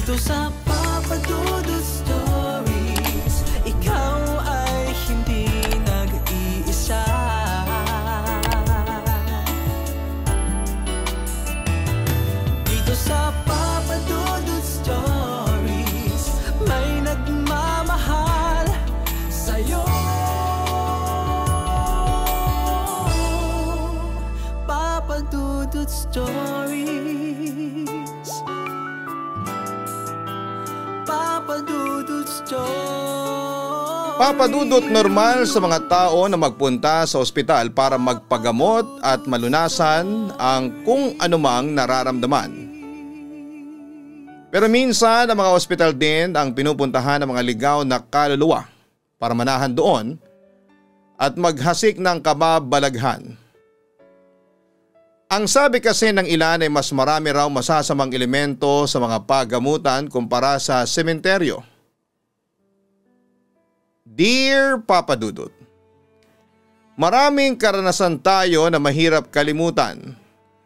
Dito sa Papa Dudut Stories, ikaw ay hindi nag-iisa. Dito sa Papa Dudut Stories, may nagmamahal sa'yo. Papa Dudut Stories, Papa Dudut Stories. Papa Dudut, normal sa mga tao na magpunta sa ospital para magpagamot at malunasan ang kung anumang nararamdaman. Pero minsan ang mga ospital din ang pinupuntahan ng mga ligaw na kaluluwa para manahan doon at maghasik ng kababalaghan. Ang sabi kasi ng ilan ay mas marami raw masasamang elemento sa mga paggamutan kumpara sa sementeryo. Dear Papa Dudut, maraming karanasan tayo na mahirap kalimutan,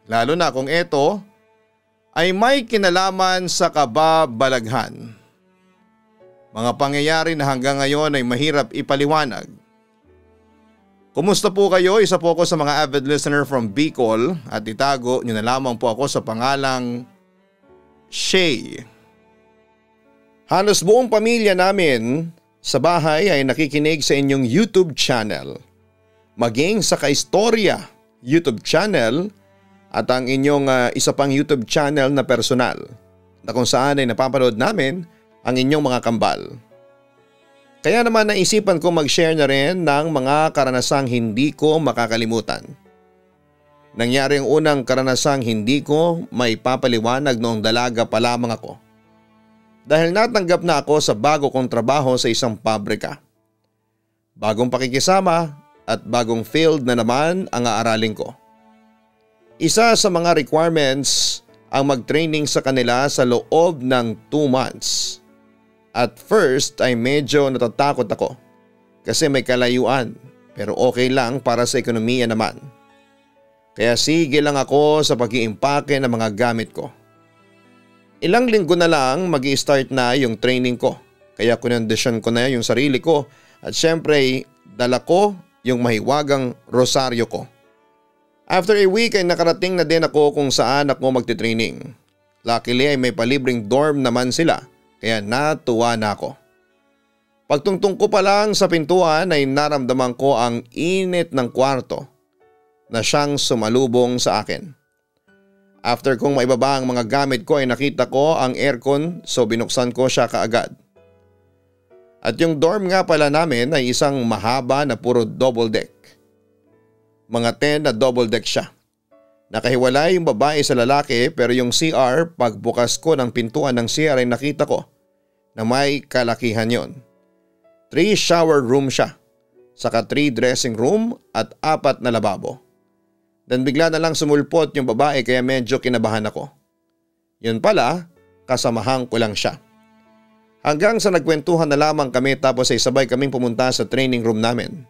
lalo na kung ito ay may kinalaman sa kababalaghan. Mga pangyayari na hanggang ngayon ay mahirap ipaliwanag. Kumusta po kayo? Isa po ako sa mga avid listener from Bicol at itago niyo na lamang po ako sa pangalang Shay. Halos buong pamilya namin sa bahay ay nakikinig sa inyong YouTube channel. Maging sa Kaistorya YouTube channel at ang inyong isa pang YouTube channel na personal na kung saan ay napapanood namin ang inyong mga kambal. Kaya naman naisipan ko mag-share na rin ng mga karanasang hindi ko makakalimutan. Nangyari ang unang karanasang hindi ko may papaliwanag noong dalaga pa lamang ako. Dahil natanggap na ako sa bago kong trabaho sa isang pabrika. Bagong pakikisama at bagong field na naman ang aaralin ko. Isa sa mga requirements ang mag-training sa kanila sa loob ng 2 months. At first ay medyo natatakot ako kasi may kalayuan pero okay lang para sa ekonomiya naman. Kaya sige lang ako sa pag-iimpake ng mga gamit ko. Ilang linggo na lang mag-i-start na yung training ko kaya kinondisyon ko na yung sarili ko at syempre dala ko yung mahiwagang rosaryo ko. After a week ay nakarating na din ako kung saan ako magti-training. Luckily ay may palibreng dorm naman sila. Kaya natuwa na ako. Pagtungtong ko pa lang sa pintuan ay naramdaman ko ang init ng kwarto na siyang sumalubong sa akin. After kong maibaba ang mga gamit ko ay nakita ko ang aircon so binuksan ko siya kaagad. At yung dorm nga pala namin ay isang mahaba na puro double deck. Mga 10 na double deck siya. Nakahiwalay yung babae sa lalaki pero yung CR pagbukas ko ng pintuan ng CR ay nakita ko na may kalakihan yon. 3 shower room siya, saka 3 dressing room at 4 na lababo. Then bigla na lang sumulpot yung babae kaya medyo kinabahan ako. Yun pala, kasamahan ko lang siya. Hanggang sa nagkwentuhan na lamang kami tapos ay sabay kaming pumunta sa training room namin.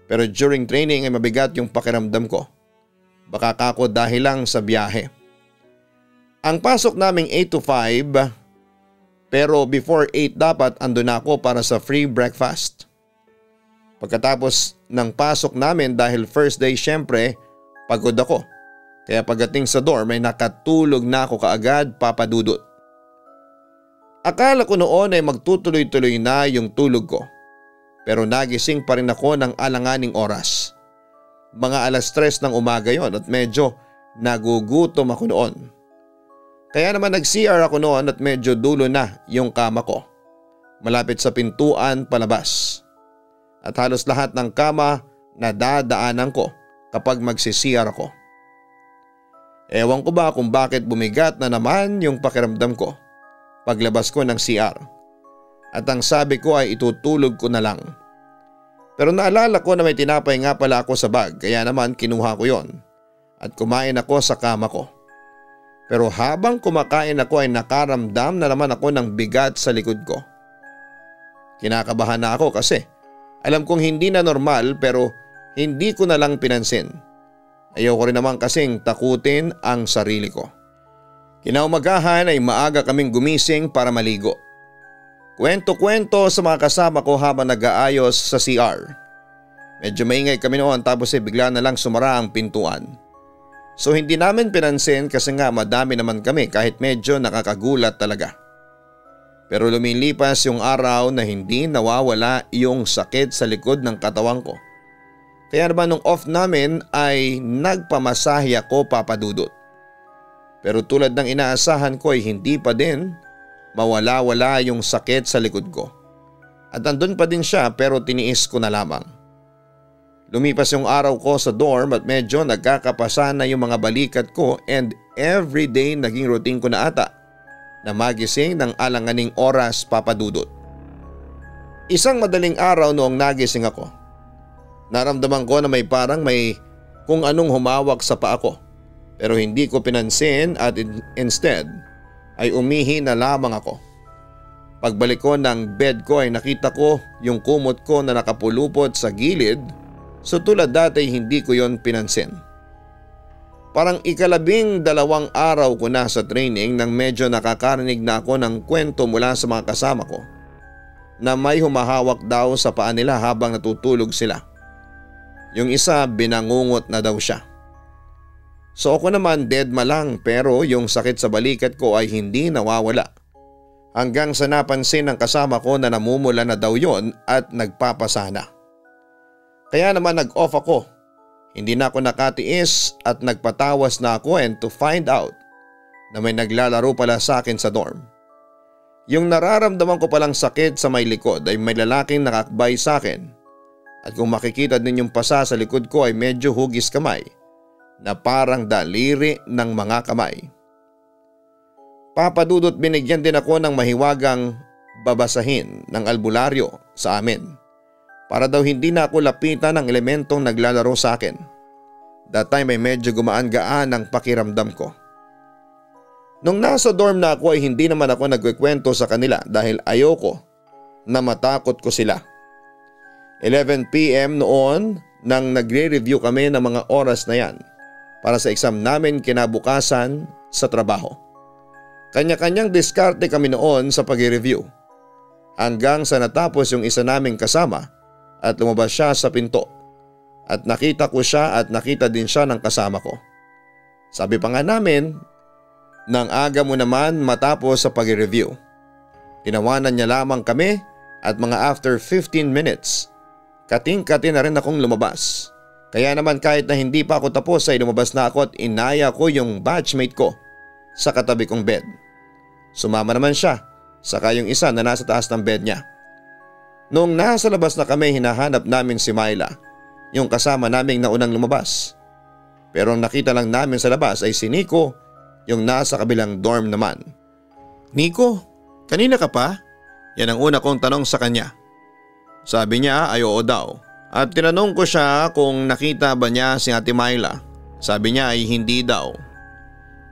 Pero during training ay mabigat yung pakiramdam ko. Baka kako dahil lang sa biyahe. Ang pasok naming 8 to 5 pero before 8 dapat andun ako para sa free breakfast. Pagkatapos ng pasok namin dahil first day syempre pagod ako. Kaya pagdating sa dorm ay nakatulog na ako kaagad, Papa Dudut. Akala ko noon ay magtutuloy-tuloy na yung tulog ko. Pero nagising pa rin ako ng alanganing oras. Mga 3:00 ng umaga yon at medyo nagugutom ako noon. Kaya naman nag-CR ako noon at medyo dulo na yung kama ko. Malapit sa pintuan palabas. At halos lahat ng kama na dadaanan ko kapag magsi-CR ako. Ewan ko ba kung bakit bumigat na naman yung pakiramdam ko paglabas ko ng CR. At ang sabi ko ay itutulog ko na lang. Pero naalala ko na may tinapay nga pala ako sa bag kaya naman kinuha ko yon at kumain ako sa kama ko. Pero habang kumakain ako ay nakaramdam na naman ako ng bigat sa likod ko. Kinakabahan na ako kasi alam kong hindi na normal pero hindi ko na lang pinansin. Ayoko rin naman kasing takutin ang sarili ko. Kinaumagahan ay maaga kaming gumising para maligo. Kwento-kwento sa mga kasama ko habang nag-aayos sa CR. Medyo maingay kami noon tapos bigla na lang sumara ang pintuan. So hindi namin pinansin kasi nga madami naman kami kahit medyo nakakagulat talaga. Pero lumilipas yung araw na hindi nawawala yung sakit sa likod ng katawan ko. Kaya naman nung off namin ay nagpamasahe ako, Papa Dudut. Pero tulad ng inaasahan ko ay hindi pa din mawala-wala yung sakit sa likod ko. At andun pa din siya pero tiniis ko na lamang. Lumipas yung araw ko sa dorm at medyo nagkakapasa na yung mga balikat ko and everyday naging routine ko na ata na magising ng alanganing oras, Papa Dudut. Isang madaling araw noong nagising ako. Naramdaman ko na may kung anong humawak sa paa ko pero hindi ko pinansin at instead ay umihi na lamang ako. Pagbalik ko ng bed ko ay nakita ko yung kumot ko na nakapulupot sa gilid. So tulad dati hindi ko yon pinansin. Parang 12 araw ko na sa training nang medyo nakakarinig na ako ng kwento mula sa mga kasama ko na may humahawak daw sa paa nila habang natutulog sila. Yung isa binangungot na daw siya. So ako naman deadma lang pero yung sakit sa balikat ko ay hindi nawawala. Hanggang sa napansin ng kasama ko na namumula na daw yon at nagpapasana. Kaya naman nag-off ako. Hindi na ako nakatiis at nagpatawas na ako and to find out na may naglalaro pala sa akin sa dorm. Yung nararamdaman ko palang sakit sa may likod ay may lalaking nakakbay sa akin. At kung makikita din yung pasa sa likod ko ay medyo hugis kamay na parang daliri ng mga kamay. Papa Dudut, binigyan din ako ng mahiwagang babasahin ng albularyo sa amin. Para daw hindi na ako lapitan ng elementong naglalaro sa akin. That time ay medyo gumaan-gaan ang pakiramdam ko. Nung nasa dorm na ako ay hindi naman ako nagkikwento sa kanila dahil ayoko na matakot ko sila. 11 PM noon nang nagre-review kami ng mga oras na yan para sa exam namin kinabukasan sa trabaho. Kanya-kanyang diskarte kami noon sa pag-review. Hanggang sa natapos yung isa naming kasama at lumabas siya sa pinto at nakita ko siya at nakita din siya ng kasama ko. Sabi pa nga namin, nang aga mo naman matapos sa pag-review. Tinawanan niya lamang kami at mga after 15 minutes, kating-kati na rin akong lumabas. Kaya naman kahit na hindi pa ako tapos ay lumabas na ako at inaya ko yung batchmate ko sa katabi kong bed. Sumama naman siya, saka yung isa na nasa taas ng bed niya. Noong nasa labas na kami hinahanap namin si Myla, yung kasama naming naunang lumabas. Pero ang nakita lang namin sa labas ay si Nico, yung nasa kabilang dorm naman. Nico, kanina ka pa? Yan ang una kong tanong sa kanya. Sabi niya ay oo daw. At tinanong ko siya kung nakita ba niya si Ate Myla. Sabi niya ay hindi daw.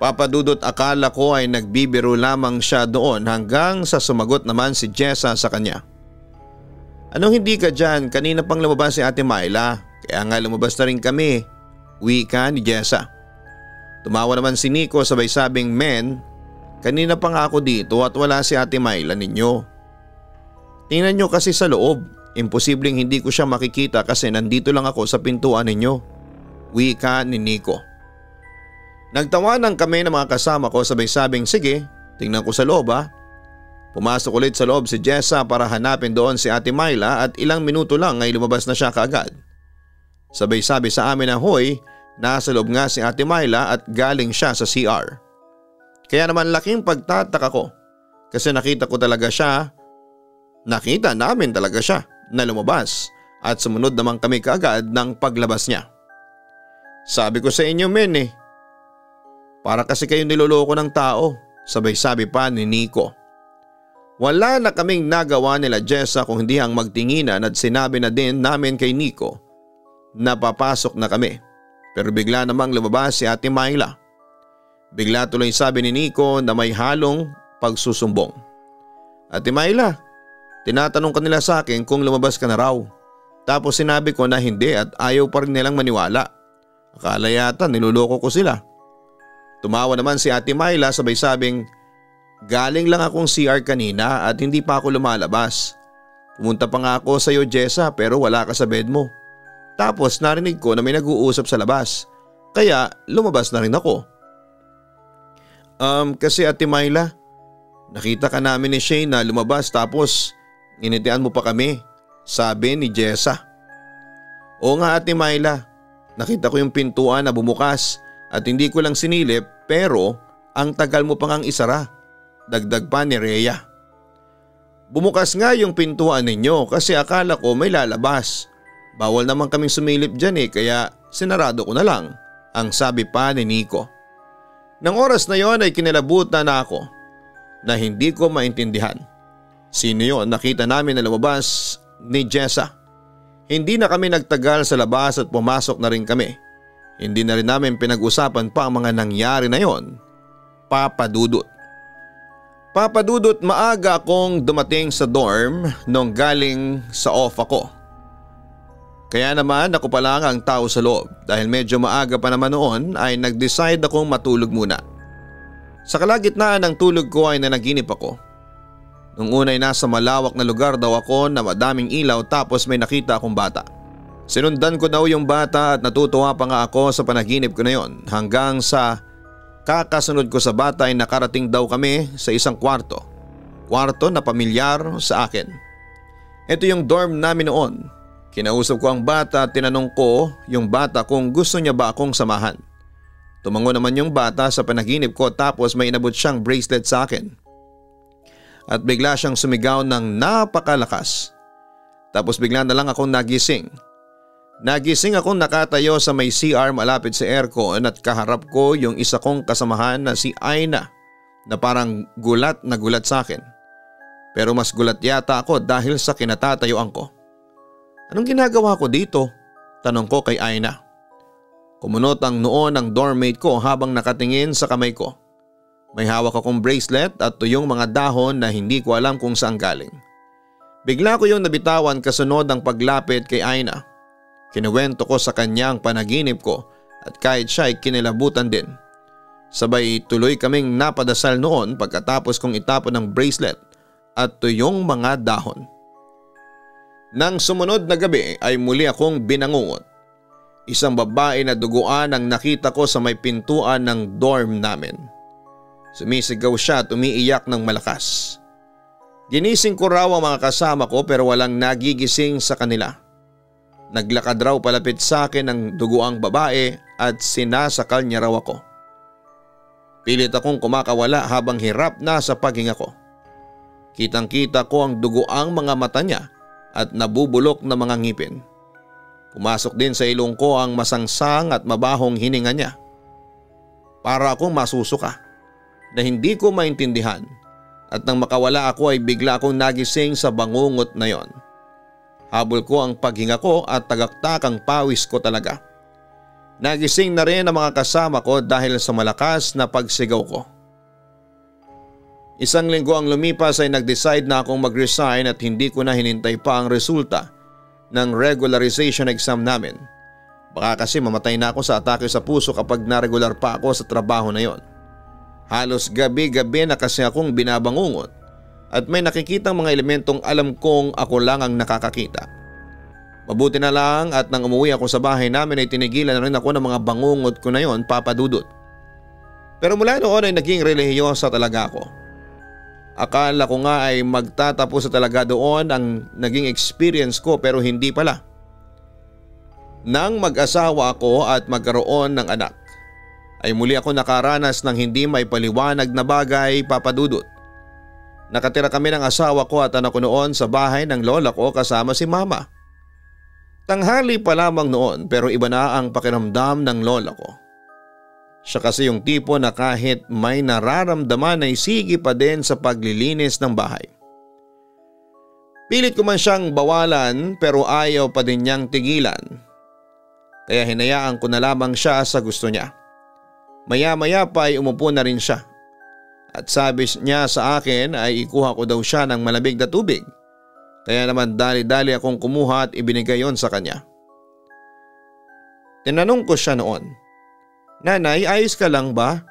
Papa Dudut, akala ko ay nagbibiro lamang siya doon hanggang sa sumagot naman si Jessa sa kanya. Anong hindi ka dyan? Kanina pang lumabas si Ate Myla. Kaya nga lumabas na rin kami. Wika ni Jessa. Tumawa naman si Nico sabay sabing, men, kanina pa nga ako dito at wala si Ate Myla ninyo. Tingnan nyo kasi sa loob. Imposibleng hindi ko siya makikita kasi nandito lang ako sa pintuan ninyo. Wika ni Nico. Nagtawanan kami ng mga kasama ko sabay sabing, sige, tingnan ko sa loob ha. Pumasok ulit sa loob si Jessa para hanapin doon si Ate Myla at ilang minuto lang ay lumabas na siya kaagad. Sabay sabi sa amin na hoy, nasa loob nga si Ate Myla at galing siya sa CR. Kaya naman laking pagtataka ko kasi nakita namin talaga siya na lumabas at sumunod naman kami kaagad ng paglabas niya. Sabi ko sa inyo men para kasi kayo niloloko ng tao, sabay sabi pa ni Nico. Wala na kaming nagawa nila Jessa kung hindi ang magtinginan at sinabi na din namin kay Nico na papasok na kami. Pero bigla namang lumabas si Ate Myla. Bigla tuloy sabi ni Nico na may halong pagsusumbong. Ate Myla, tinatanong ka nila sa akin kung lumabas ka na raw. Tapos sinabi ko na hindi at ayaw pa rin nilang maniwala. Akala yata niloloko ko sila. Tumawa naman si Ate Myla sabay sabing, galing lang akong CR kanina at hindi pa ako lumalabas. Pumunta pa nga ako sa iyo Jessa pero wala ka sa bed mo. Tapos narinig ko na may nag-uusap sa labas. Kaya lumabas na rin ako. Kasi Ate Myla, nakita ka namin ni Shane na lumabas tapos initian mo pa kami, sabi ni Jessa. Oo nga Ate Myla, nakita ko yung pintuan na bumukas at hindi ko lang sinilip pero ang tagal mo pang isara, dagdag pa ni Rhea. Bumukas nga yung pintuan ninyo kasi akala ko may lalabas. Bawal naman kaming sumilip dyan kaya sinarado ko na lang, ang sabi pa ni Nico. Nang oras na yon ay kinilabutan na ako na hindi ko maintindihan. Sino yun nakita namin na lumabas ni Jessa? Hindi na kami nagtagal sa labas at pumasok na rin kami. Hindi na rin namin pinag-usapan pa ang mga nangyari na yon. Papa Dudut. Papa Dudut, maaga akong dumating sa dorm nung galing sa off ako. Kaya naman ako pa lang ang tao sa loob dahil medyo maaga pa naman noon ay nag-decide akong matulog muna. Sa kalagitnaan ng tulog ko ay nanaginip ako. Nung una ay nasa malawak na lugar daw ako na madaming ilaw tapos may nakita akong bata. Sinundan ko daw yung bata at natutuwa pa nga ako sa panaginip ko na yon hanggang sa kakasunod ko sa bata ay nakarating daw kami sa isang kwarto. Kwarto na pamilyar sa akin. Ito yung dorm namin noon. Kinausap ko ang bata at tinanong ko yung bata kung gusto niya ba akong samahan. Tumango naman yung bata sa panaginip ko tapos may inabot siyang bracelet sa akin. At bigla siyang sumigaw ng napakalakas. Tapos bigla na lang akong nagising. Nagising akong nakatayo sa may CR malapit sa aircon at kaharap ko yung isa kong kasamahan na si Aina na parang gulat na gulat sa akin. Pero mas gulat yata ako dahil sa kinatatayuan ko. Anong ginagawa ko dito? Tanong ko kay Aina. Kumunot ang noo ng dormmate ko habang nakatingin sa kamay ko. May hawak akong bracelet at tuyong mga dahon na hindi ko alam kung saan galing. Bigla ko yung nabitawan kasunod ng paglapit kay Aina. Kinuwento ko sa kanya ang panaginip ko at kahit siya ay kinilabutan din. Sabay tuloy kaming napadasal noon pagkatapos kong itapon ng bracelet at tuyong mga dahon. Nang sumunod na gabi ay muli akong binangungot. Isang babae na duguan ang nakita ko sa may pintuan ng dorm namin. Sumisigaw siya at umiiyak ng malakas. Ginising ko raw ang mga kasama ko pero walang nagigising sa kanila. Naglakad raw palapit sa akin ang duguang babae at sinasakal niya raw ako. Pilit akong kumakawala habang hirap na sa paghinga ko. Kitang-kita ko ang duguang mga mata niya at nabubulok na mga ngipin. Pumasok din sa ilong ko ang masangsang at mabahong hininga niya. Para akong masusuka na hindi ko maintindihan at nang makawala ako ay bigla akong nagising sa bangungot na yon. Habol ko ang paghinga ko at tagaktakang pawis ko talaga. Nagising na rin ang mga kasama ko dahil sa malakas na pagsigaw ko. Isang linggo ang lumipas ay nag-decide na akong mag-resign at hindi ko na hinintay pa ang resulta ng regularization exam namin. Baka kasi mamatay na ako sa atake sa puso kapag na-regular pa ako sa trabaho na yon. Halos gabi-gabi na kasi akong binabangungot at may nakikitang mga elementong alam kong ako lang ang nakakakita. Mabuti na lang at nang umuwi ako sa bahay namin ay tinigilan na rin ako ng mga bangungot ko na yon, Papa Dudut. Pero mula noon ay naging relihiyosa talaga ako. Akala ko nga ay magtatapos sa talaga doon ang naging experience ko pero hindi pala. Nang mag-asawa ako at magkaroon ng anak, ay muli ako nakaranas ng hindi may paliwanag na bagay, Papa Dudut. Nakatira kami ng asawa ko at anak ko noon sa bahay ng lola ko kasama si Mama. Tanghali pa lamang noon pero iba na ang pakiramdam ng lola ko. Siya kasi yung tipo na kahit may nararamdaman ay sige pa din sa paglilinis ng bahay. Pilit ko man siyang bawalan pero ayaw pa din niyang tigilan. Kaya hinayaan ko na lamang siya sa gusto niya. Maya-maya pa ay umupo na rin siya. At sabi niya sa akin ay ikuha ko daw siya ng malamig na tubig. Kaya naman dali-dali akong kumuha at ibinigay yon sa kanya. Tinanong ko siya noon, "Nanay, ayos ka lang ba?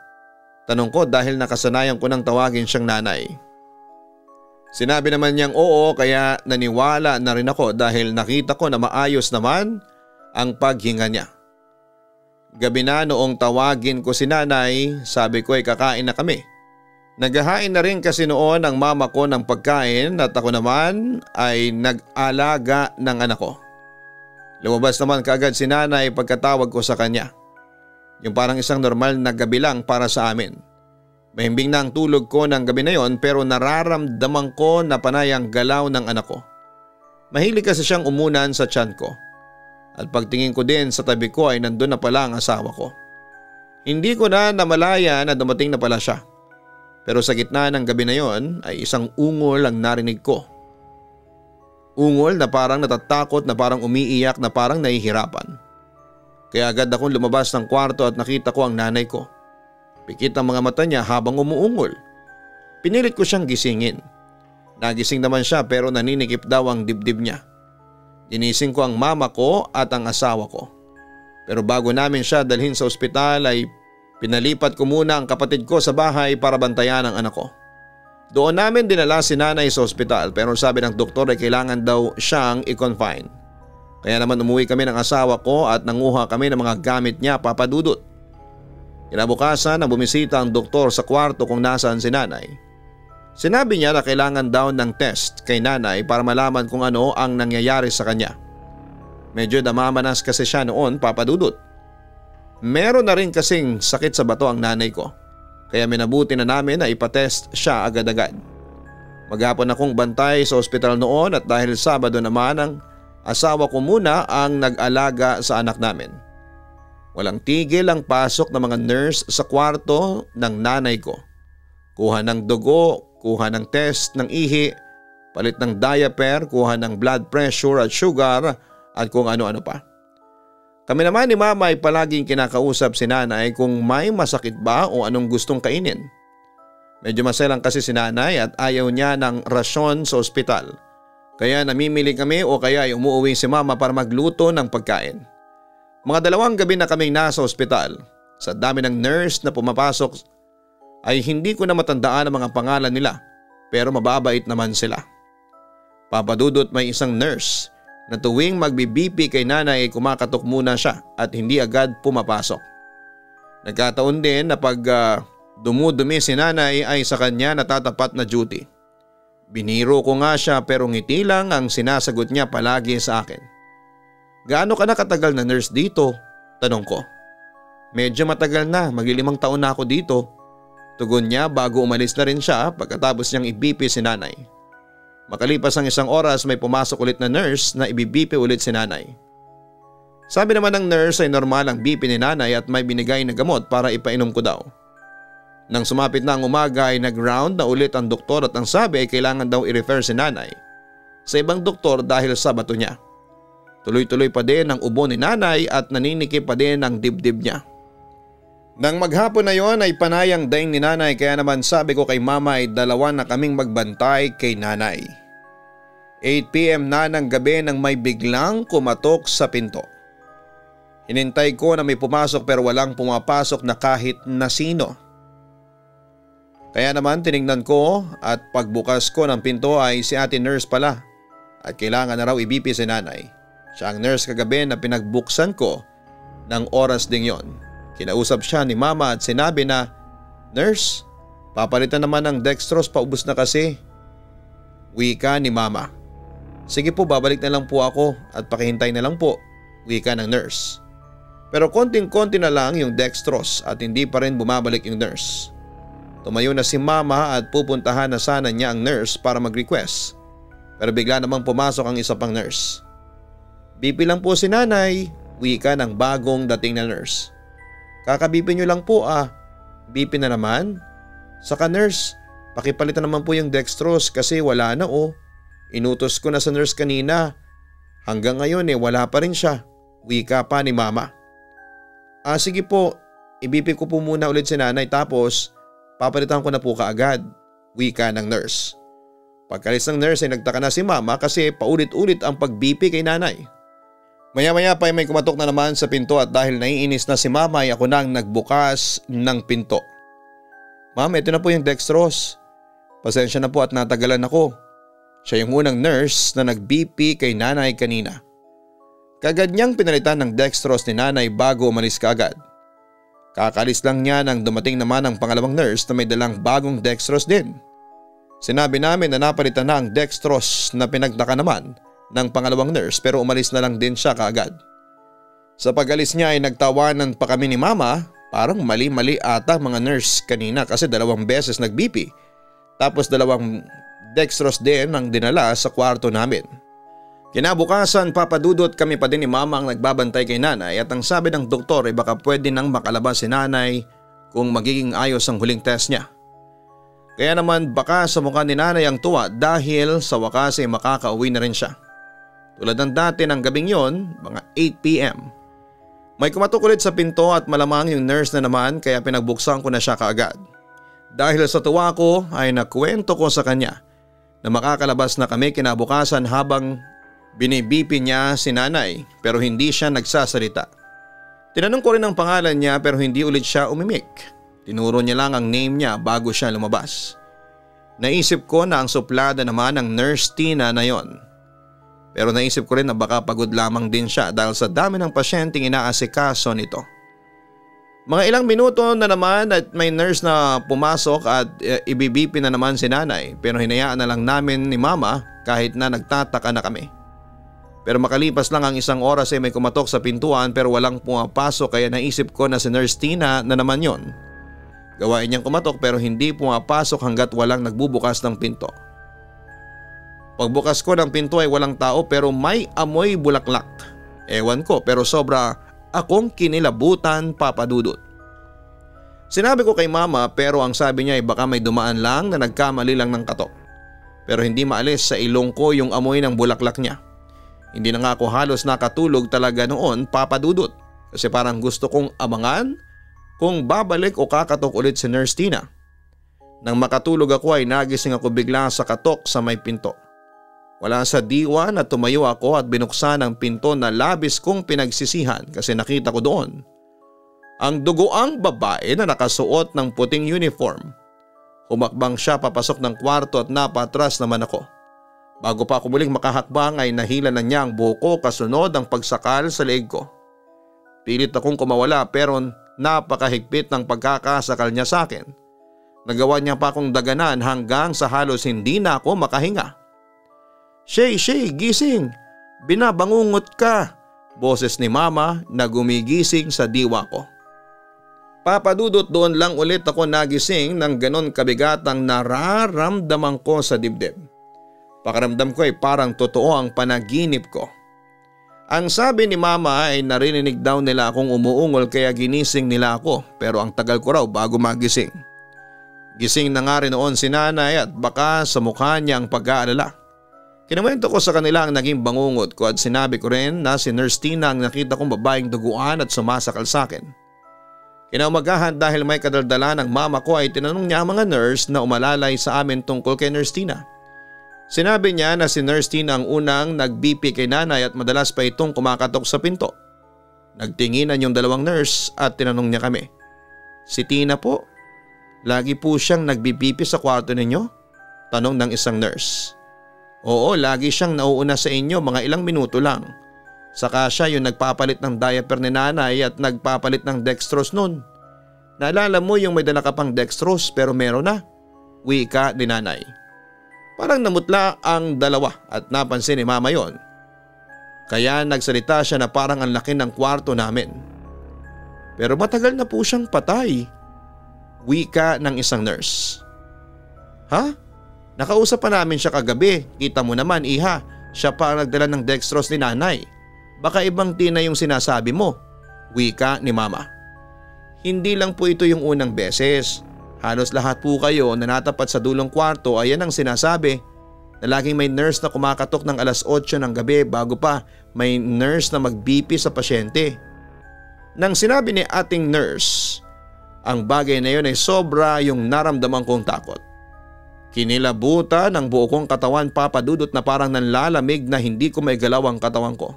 Tanong ko dahil nakasanayan ko nang tawagin siyang nanay. Sinabi naman niyang oo, kaya naniwala na rin ako dahil nakita ko na maayos naman ang paghinga niya. Gabi na noong tawagin ko si nanay, sabi ko ay kakain na kami. Naghahain na rin kasi noon ang mama ko ng pagkain at ako naman ay nag-alaga ng anak ko. Lumabas naman kaagad si nanay pagkatawag ko sa kanya. Yung parang isang normal na gabi lang para sa amin. Mahimbing na ang tulog ko ng gabi na yon pero nararamdaman ko na panay ang galaw ng anak ko. Mahilig kasi siyang umunan sa tiyan ko. At pagtingin ko din sa tabi ko ay nandun na pala ang asawa ko. Hindi ko na namalaya na dumating na pala siya. Pero sa gitna ng gabi na yon ay isang ungol ang narinig ko. Ungol na parang natatakot, na parang umiiyak, na parang nahihirapan. Kaya agad akong lumabas ng kwarto at nakita ko ang nanay ko. Pikit ang mga mata niya habang umuungol. Pinilit ko siyang gisingin. Nagising naman siya pero naninikip daw ang dibdib niya. Ginising ko ang mama ko at ang asawa ko. Pero bago namin siya dalhin sa ospital ay pinalipat ko muna ang kapatid ko sa bahay para bantayan ang anak ko. Doon namin dinala si nanay sa ospital pero sabi ng doktor ay kailangan daw siyang i-confine. Kaya naman umuwi kami ng asawa ko at nanguha kami ng mga gamit niya, Papa Dudut. Kinabukasan na bumisita ang doktor sa kwarto kung nasaan si nanay. Sinabi niya na kailangan daw ng test kay nanay para malaman kung ano ang nangyayari sa kanya. Medyo namamanas kasi siya noon, Papa Dudut. Meron na rin kasing sakit sa bato ang nanay ko. Kaya minabuti na namin na ipatest siya agad-agad. Maghapon akong bantay sa ospital noon at dahil Sabado naman ang asawa ko muna ang nag-alaga sa anak namin. Walang tigil ang pasok ng mga nurse sa kwarto ng nanay ko. Kuha ng dugo, kuha ng test ng ihi, palit ng diaper, kuha ng blood pressure at sugar at kung ano-ano pa. Kami naman ni mama ay palaging kinakausap si nanay kung may masakit ba o anong gustong kainin. Medyo maselang kasi si nanay at ayaw niya ng rasyon sa ospital. Kaya namimili kami o kaya ay umuwi si mama para magluto ng pagkain. Mga 2 gabi na kaming nasa ospital. Sa dami ng nurse na pumapasok ay hindi ko na matandaan ang mga pangalan nila pero mababait naman sila. Papa Dudut, may isang nurse na tuwing magbi-BP kay nanay ay kumakatok muna siya at hindi agad pumapasok. Nagkataon din na pag dumudumi si nanay ay sa kanya natatapat na duty. Biniro ko nga siya pero ngiti lang ang sinasagot niya palagi sa akin. Gaano ka na katagal na nurse dito? Tanong ko. Medyo matagal na, mag-5 taon na ako dito. Tugon niya bago umalis na rin siya pagkatapos niyang i-BP si nanay. Makalipas ang 1 oras may pumasok ulit na nurse na i-BP ulit si nanay. Sabi naman ng nurse ay normal ang BP ni nanay at may binigay na gamot para ipainom ko daw. Nang sumapit na ang umaga ay nag-round na ulit ang doktor at ang sabi ay kailangan daw i-refer si nanay sa ibang doktor dahil sa bato niya. Tuloy-tuloy pa din ang ubo ni nanay at naninikip pa din ang dibdib niya. Nang maghapon na yon ay panayang daing ni nanay kaya naman sabi ko kay mama ay 2 na kaming magbantay kay nanay. 8 PM na ng gabi nang may biglang kumatok sa pinto. Hinintay ko na may pumasok pero walang pumapasok na kahit na sino. Kaya naman tiningnan ko at pagbukas ko ng pinto ay si ate nurse pala at kailangan na raw i-BP si nanay. Siya ang nurse kagabi na pinagbuksan ko ng oras ding yon. Kinausap siya ni mama at sinabi na, "Nurse, papalitan naman ng dextrose, paubos na kasi." Wika ni mama. "Sige po, babalik na lang po ako at pakihintay na lang po," wika ng nurse. Pero konting-konti na lang yung dextrose at hindi pa rin bumabalik yung nurse. Tumayo na si mama at pupuntahan na sana niya ang nurse para mag-request. Pero bigla namang pumasok ang isa pang nurse. "BP lang po si nanay," wika ng bagong dating na nurse. "Kaka-BP nyo lang po ah." "BP na naman?" "Saka nurse, pakipalitan naman po yung dextrose kasi wala na oh. Inutos ko na sa nurse kanina. Hanggang ngayon wala pa rin siya," wika pa ni mama. Sige po, i-BP ko po muna ulit si nanay tapos papalitan ko na po kaagad," wika ng nurse. Pagkalis ng nurse ay nagtaka na si mama kasi paulit-ulit ang pag-BP kay nanay. Maya-maya pa ay may kumatok na naman sa pinto at dahil naiinis na si mama ay ako nang nagbukas ng pinto. Ma'am, ito na po yung dextrose. Pasensya na po at natagalan ako. Siya yung unang nurse na nag-BP kay nanay kanina. Kagad niyang pinalitan ng dextrose ni nanay bago umalis kaagad. Kakalis lang niya nang dumating naman ang pangalawang nurse na may dalang bagong dextrose din. Sinabi namin na napalitan na ang dextrose na pinagtaka naman ng pangalawang nurse pero umalis na lang din siya kaagad. Sa pag-alis niya ay nagtawanan pa kami ni mama, parang mali-mali ata mga nurse kanina kasi 2 beses nag-BP tapos 2 dextrose din ang dinala sa kwarto namin. Kinabukasan papadudot kami pa din ni mama ang nagbabantay kay nanay at ang sabi ng doktor ay baka pwede nang makalabas si nanay kung magiging ayos ang huling test niya. Kaya naman baka sa mukha ni nanay ang tuwa dahil sa wakas ay makakauwi na rin siya. Tulad ng dati ng gabing yon, mga 8 p.m. May kumatok ulit sa pinto at malamang yung nurse na naman kaya pinagbuksan ko na siya kaagad. Dahil sa tuwa ko ay nakwento ko sa kanya na makakalabas na kami kinabukasan habang binibipi niya si nanay pero hindi siya nagsasalita. Tinanong ko rin ang pangalan niya pero hindi ulit siya umimik. Tinuro niya lang ang name niya bago siya lumabas. Naisip ko na ang suplada naman ng nurse Tina na yon. Pero naisip ko rin na baka pagod lamang din siya dahil sa dami ng pasyenteng inaasikaso nito. Mga ilang minuto na naman at may nurse na pumasok at ibibipi na naman si nanay pero hinayaan na lang namin ni mama kahit na nagtataka na kami. Pero makalipas lang ang 1 oras ay may kumatok sa pintuan pero walang pumapasok kaya naisip ko na si Nurse Tina na naman yon. Gawain niyang kumatok pero hindi pumapasok hanggat walang nagbubukas ng pinto. Pagbukas ko ng pinto ay walang tao pero may amoy bulaklak. Ewan ko pero sobra akong kinilabutan papadudot. Sinabi ko kay mama pero ang sabi niya ay baka may dumaan lang na nagkamali lang ng katok. Pero hindi maalis sa ilong ko yung amoy ng bulaklak niya. Hindi na nga ako halos nakatulog talaga noon papadudot kasi parang gusto kong abangan kung babalik o kakatok ulit si Nurse Tina. Nang makatulog ako ay nagising ako bigla sa katok sa may pinto. Wala sa diwa na tumayo ako at binuksan ang pinto na labis kong pinagsisihan kasi nakita ko doon ang dugoang babae na nakasuot ng puting uniform. Humakbang siya papasok ng kwarto at napatras naman ako. Bago pa ako muling makahakbang ay nahila na niya ang buhok ko kasunod ang pagsakal sa leeg ko. Pilit akong kumawala pero napakahigpit ng pagkakasakal niya sa akin. Nagawa niya pa akong daganan hanggang sa halos hindi na ako makahinga. Shay, gising! Binabangungot ka! Boses ni mama na gumigising sa diwa ko. Papadudot doon lang ulit ako nagising ng ganon kabigatang nararamdaman ko sa dibdib. Pakiramdam ko ay parang totoo ang panaginip ko. Ang sabi ni mama ay narinig daw nila akong umuungol kaya ginising nila ako pero ang tagal ko raw bago magising. Gising na nga rin noon si nanay at baka sa mukha niya ang pag-aalala. Kinuwento ko sa kanila ang naging bangungot ko at sinabi ko rin na si Nurse Tina ang nakita kong babaeng duguan at sumasakal sa akin. Kinaumagahan dahil may kadaldala ng mama ko ay tinanong niya ang mga nurse na umalalay sa amin tungkol kay Nurse Tina. Sinabi niya na si Nurse Tina ang unang nag-BP kay nanay at madalas pa itong kumakatok sa pinto. Nagtinginan yung 2 nurse at tinanong niya kami. Si Tina po? Lagi po siyang nag-BP sa kwarto ninyo? Tanong ng isang nurse. Oo, lagi siyang nauuna sa inyo mga ilang minuto lang. Saka siya yung nagpapalit ng diaper ni nanay at nagpapalit ng dextrose nun. Naalala mo yung may dala ka pang dextrose pero meron na? Wika ni nanay. Parang namutla ang dalawa at napansin ni mama yon. Kaya nagsalita siya na parang ang laki ng kwarto namin. Pero matagal na po siyang patay. Wika ng isang nurse. Ha? Nakausap pa namin siya kagabi. Kita mo naman iha, siya pa ang nagdala ng dextrose ni nanay. Baka ibang Tina yung sinasabi mo. Wika ni mama. Hindi lang po ito yung unang beses. Halos lahat po kayo na natapat sa dulong kwarto ay yan ang sinasabi na laging may nurse na kumakatok ng 8:00 ng gabi bago pa may nurse na mag-BP sa pasyente. Nang sinabi ni ating nurse, ang bagay na yun ay sobra yung naramdaman kong takot. Kinilabutan ang buo kong katawan papadudot na parang nanlalamig na hindi ko maigalaw ang katawan ko.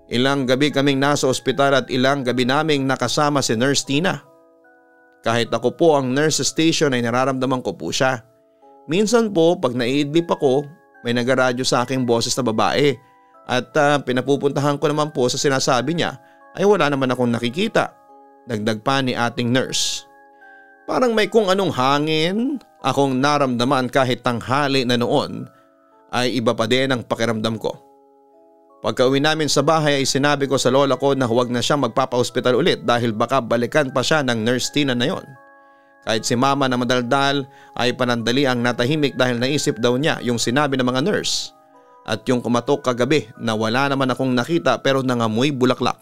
Ilang gabi kaming nasa ospital at ilang gabi naming nakasama si Nurse Tina. Kahit ako po ang nurse sa station ay nararamdaman ko po siya. Minsan po pag naiidlip ako, may nagaradyo sa aking boses na babae at pinapupuntahan ko naman po sa sinasabi niya ay wala naman akong nakikita. Dagdag pa ni ating nurse. Parang may kung anong hangin akong naramdaman kahit tanghali na noon ay iba pa din ang pakiramdam ko. Pagka-uwi namin sa bahay ay sinabi ko sa lola ko na huwag na siyang magpapa-hospital ulit dahil baka balikan pa siya ng nurse Tina na yon. Kahit si mama na madaldal ay panandali ang natahimik dahil naisip daw niya yung sinabi ng mga nurse at yung kumatok kagabi na wala naman akong nakita pero nangamoy bulaklak.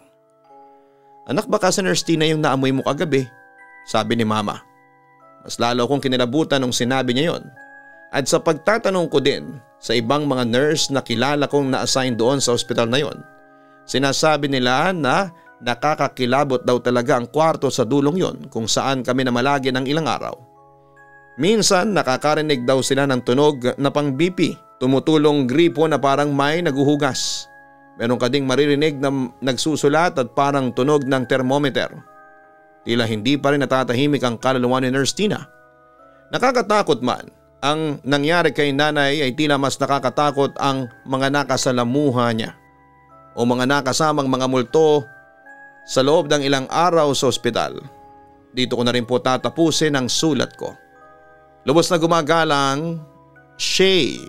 Anak, baka sa nurse Tina yung naamoy mo kagabi, sabi ni mama. Mas lalo akong kinilabutan nung sinabi niya yon. At sa pagtatanong ko din sa ibang mga nurse na kilala kong na-assign doon sa ospital na yon, sinasabi nila na nakakakilabot daw talaga ang kwarto sa dulong yon kung saan kami namalagi ng ilang araw. Minsan nakakarinig daw sila ng tunog na pang BP, tumutulong gripo na parang may naguhugas. Meron ka ding maririnig na nagsusulat at parang tunog ng thermometer. Tila hindi pa rin natatahimik ang kaluluwa ni Nurse Tina. Nakakatakot man ang nangyari kay nanay ay tila mas nakakatakot ang mga nakasalamuha niya o mga nakasamang mga multo sa loob ng ilang araw sa ospital. Dito ko na rin po tatapusin ang sulat ko. Lubos na gumagalang, Shay.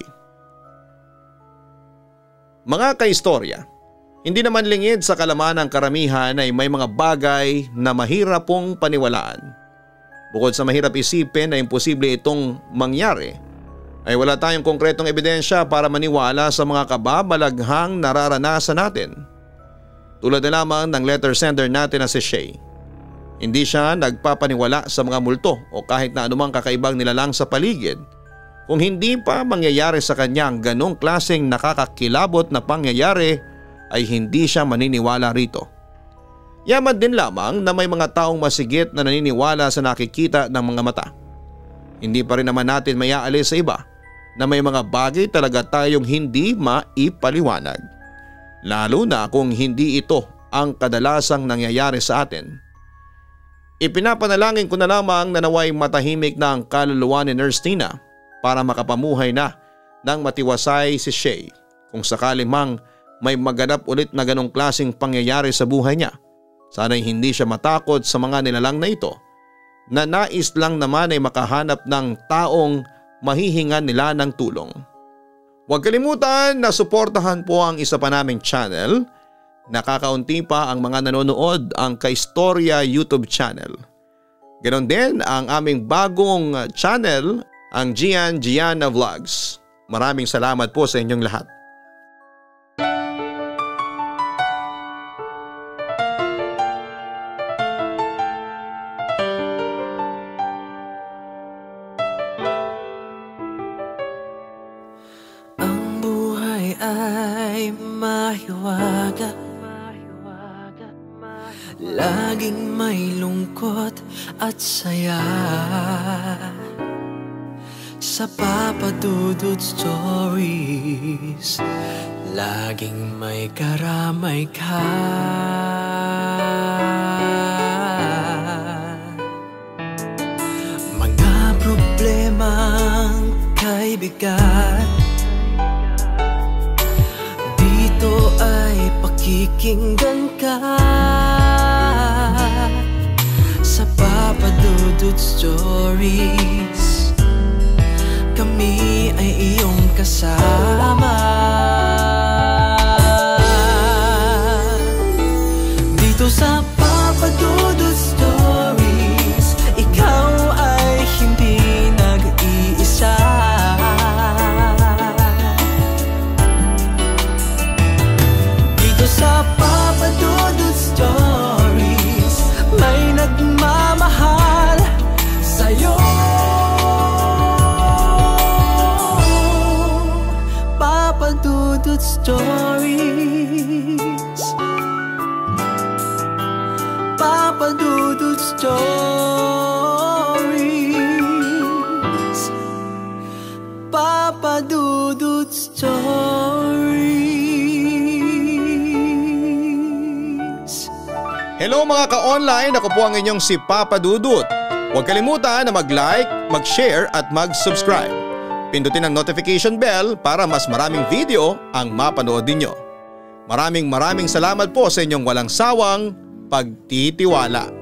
Mga kaistorya, hindi naman lingid sa kalaman ng karamihan ay may mga bagay na mahirap pong paniwalaan. Bukod sa mahirap isipin na imposible itong mangyari, ay wala tayong konkretong ebidensya para maniwala sa mga kababalaghang nararanasan natin. Tulad na lamang ng letter sender natin na si Shay. Hindi siya nagpapaniwala sa mga multo o kahit na anumang kakaibang nilalang sa paligid kung hindi pa mangyayari sa kanya ang ganong klaseng nakakakilabot na pangyayari ay hindi siya maniniwala rito. Yaman din lamang na may mga taong masigit na naniniwala sa nakikita ng mga mata. Hindi pa rin naman natin mayaalis sa iba na may mga bagay talaga tayong hindi maipaliwanag. Lalo na kung hindi ito ang kadalasang nangyayari sa atin. Ipinapanalangin ko na lamang na naway matahimik na ang kaluluwa ni Nurse Tina para makapamuhay na ng matiwasay si Shay kung sakali mang may maganap ulit na ganong klaseng pangyayari sa buhay niya. Sana'y hindi siya matakot sa mga nilalang na ito na nais lang naman ay makahanap ng taong mahihingan nila ng tulong. Huwag kalimutan na suportahan po ang isa pa naming channel. Nakakaunti pa ang mga nanonood ang Kaistorya YouTube channel. Ganon din ang aming bagong channel, ang Gianna Vlogs. Maraming salamat po sa inyong lahat. mahiwaga, laging may lungkot at saya. Sa Papa Dudut Stories, laging may karamay ka. Mga problemang kaibigan, dito ay pakikinggan ka. Sa Papa Dudut Stories, kami ay iyong kasama. Dito sa Papa Dudut Stories, ikaw ay hindi nag-iisa. Dito sa Papa Dudut Stories, may nagmamahal sa'yo. Papa Dudut Stories, Papa Dudut Stories, Papa Dudut Stories. Hello mga ka-online, ako po ang inyong si Papa Dudut. Huwag kalimutan na mag-like, mag-share at mag-subscribe. Pindutin ang notification bell para mas maraming video ang mapanood ninyo. Maraming salamat po sa inyong walang sawang pagtitiwala.